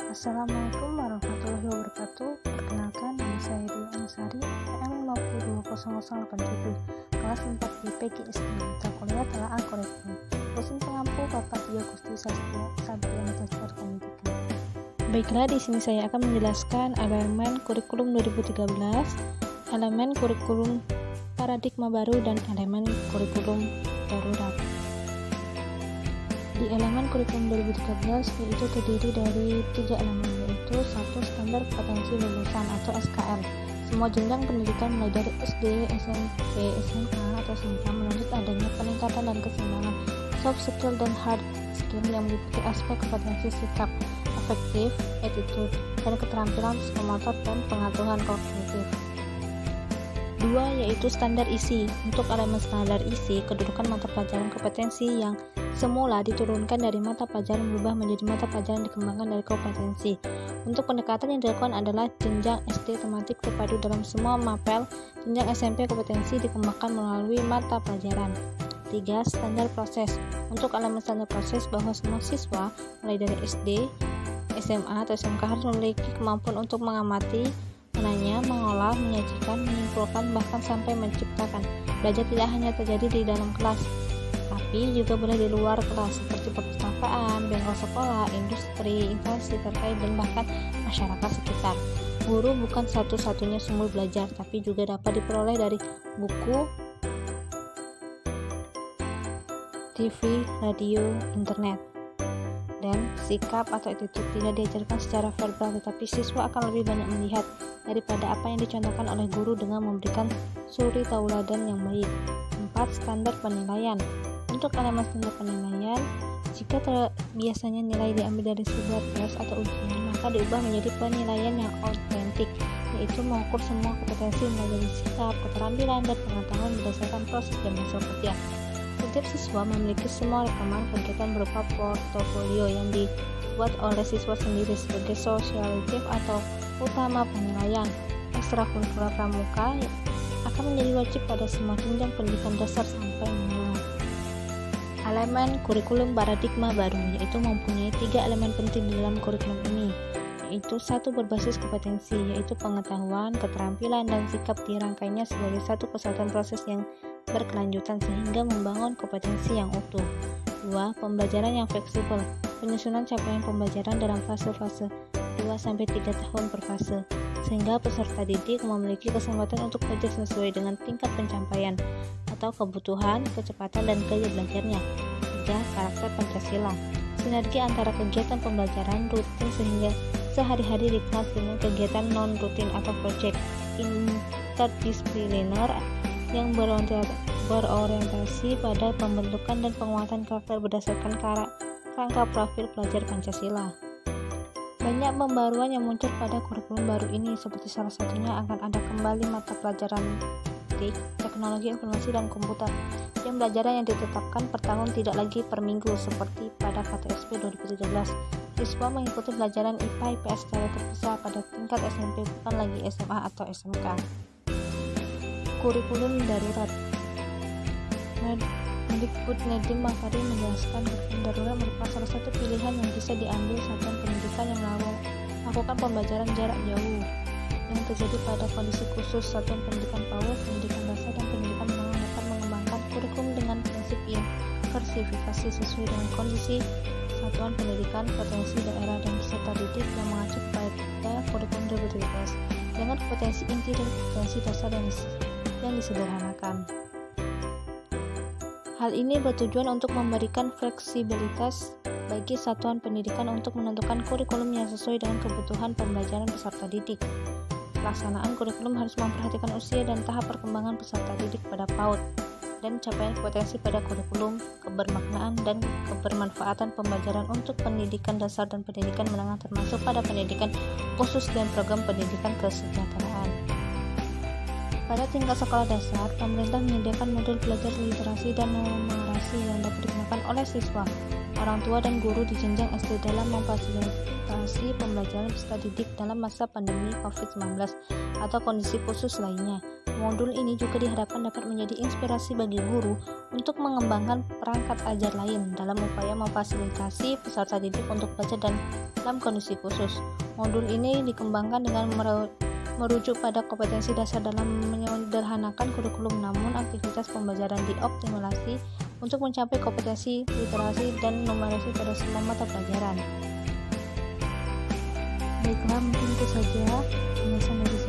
Assalamualaikum warahmatullahi wabarakatuh. Perkenalkan, nama saya Dwi Ansari, PM 520087, kelas 4 IPG SD, mata kuliah telaah kurikulum. Dosen pengampu Bapak Tio Gusti Sabriana Cacar Pendidikan. Baiklah, di sini saya akan menjelaskan elemen kurikulum 2013, elemen kurikulum paradigma baru, dan elemen kurikulum darurat. Di elemen kurikulum 2013 yaitu terdiri dari 3 elemen, yaitu 1. Standar kompetensi lulusan atau SKL. Semua jenjang pendidikan mulai dari SD, SMP, SMA, atau SMK menuntut adanya peningkatan dan keseimbangan soft skill dan hard skill yang meliputi aspek kompetensi sikap, afektif, attitude, dan keterampilan psikomotor dan pengetahuan kognitif. 2. Yaitu standar isi. Untuk elemen standar isi, kedudukan mata pelajaran kompetensi yang semula diturunkan dari mata pelajaran berubah menjadi mata pelajaran dikembangkan dari kompetensi. Untuk pendekatan yang dilakukan adalah jenjang SD tematik terpadu dalam semua mapel, jenjang SMP kompetensi dikembangkan melalui mata pelajaran. 3. Standar proses. Untuk elemen standar proses, bahwa semua siswa mulai dari SD, SMA, atau SMK harus memiliki kemampuan untuk mengamati, menanya, mengolah, menyajikan, menyimpulkan, bahkan sampai menciptakan. Belajar tidak hanya terjadi di dalam kelas, tapi juga boleh di luar kelas, seperti perpustakaan, bengkel sekolah, industri, instansi terkait, dan bahkan masyarakat sekitar. Guru bukan satu-satunya sumber belajar, tapi juga dapat diperoleh dari buku, TV, radio, internet. Dan sikap atau attitude tidak diajarkan secara verbal, tetapi siswa akan lebih banyak melihat daripada apa yang dicontohkan oleh guru dengan memberikan suri tauladan yang baik. 4. Standar penilaian. Untuk elemen standar penilaian, jika biasanya nilai diambil dari sebuah tes atau ujian, maka diubah menjadi penilaian yang autentik, yaitu mengukur semua kompetensi mulai dari sikap, keterampilan, dan pengetahuan berdasarkan proses dan hasil kerja. Setiap siswa memiliki semua rekaman kegiatan berupa portofolio yang dibuat oleh siswa sendiri sebagai sosialitatif atau utama penilaian. Ekstrakurikuler pramuka akan menjadi wajib pada semua jenjang pendidikan dasar sampai menengah. Elemen kurikulum paradigma baru, yaitu mempunyai 3 elemen penting di dalam kurikulum ini, yaitu 1. Berbasis kompetensi, yaitu pengetahuan, keterampilan, dan sikap dirangkainya sebagai satu kesatuan proses yang berkelanjutan sehingga membangun kompetensi yang utuh. 2. Pembelajaran yang fleksibel, penyusunan capaian pembelajaran dalam fase-fase 2-3 tahun per fase, sehingga peserta didik memiliki kesempatan untuk belajar sesuai dengan tingkat pencapaian atau kebutuhan, kecepatan, dan gaya belajarnya. 3. Karakter Pancasila, sinergi antara kegiatan pembelajaran rutin sehingga sehari-hari di kelas dengan kegiatan non-rutin atau proyek interdisipliner yang berorientasi pada pembentukan dan penguatan karakter berdasarkan kerangka profil pelajar Pancasila. Banyak pembaruan yang muncul pada kurikulum baru ini, seperti salah satunya akan ada kembali mata pelajaran teknologi informasi dan komputer, yang pelajaran yang ditetapkan per tahun tidak lagi per minggu seperti pada KTSP 2013. Siswa mengikuti pelajaran IPA IPS secara terpisah pada tingkat SMP, bukan lagi SMA atau SMK. Kurikulum darurat. Mendikbud Nadiem Makarim menjelaskan kurikulum darurat merupakan salah satu pilihan yang bisa diambil satuan pendidikan yang melakukan pembelajaran jarak jauh yang terjadi pada kondisi khusus. Satuan pendidikan PAUD, pendidikan dasar, dan pendidikan menengah dapat mengembangkan kurikulum dengan prinsip diversifikasi sesuai dengan kondisi satuan pendidikan, potensi daerah, dan peserta didik yang mengacu pada kurikulum 2013 dengan kompetensi inti dan kompetensi dasar yang disederhanakan. Hal ini bertujuan untuk memberikan fleksibilitas bagi satuan pendidikan untuk menentukan kurikulum yang sesuai dengan kebutuhan pembelajaran peserta didik. Pelaksanaan kurikulum harus memperhatikan usia dan tahap perkembangan peserta didik pada PAUD, dan capaian kompetensi pada kurikulum, kebermaknaan, dan kebermanfaatan pembelajaran untuk pendidikan dasar dan pendidikan menengah, termasuk pada pendidikan khusus dan program pendidikan kesejahteraan. Pada tingkat sekolah dasar, pemerintah menyediakan modul belajar literasi dan numerasi yang dapat digunakan oleh siswa. orang tua dan guru di jenjang SD dalam memfasilitasi pembelajaran peserta didik dalam masa pandemi COVID-19 atau kondisi khusus lainnya. Modul ini juga diharapkan dapat menjadi inspirasi bagi guru untuk mengembangkan perangkat ajar lain dalam upaya memfasilitasi peserta didik untuk belajar dan dalam kondisi khusus. Modul ini dikembangkan dengan merujuk pada kompetensi dasar dalam menyederhanakan kurikulum, namun aktivitas pembelajaran dioptimalisasi untuk mencapai kompetensi literasi dan numerasi pada semua mata pelajaran. Baiklah, mungkin itu saja pembahasan dari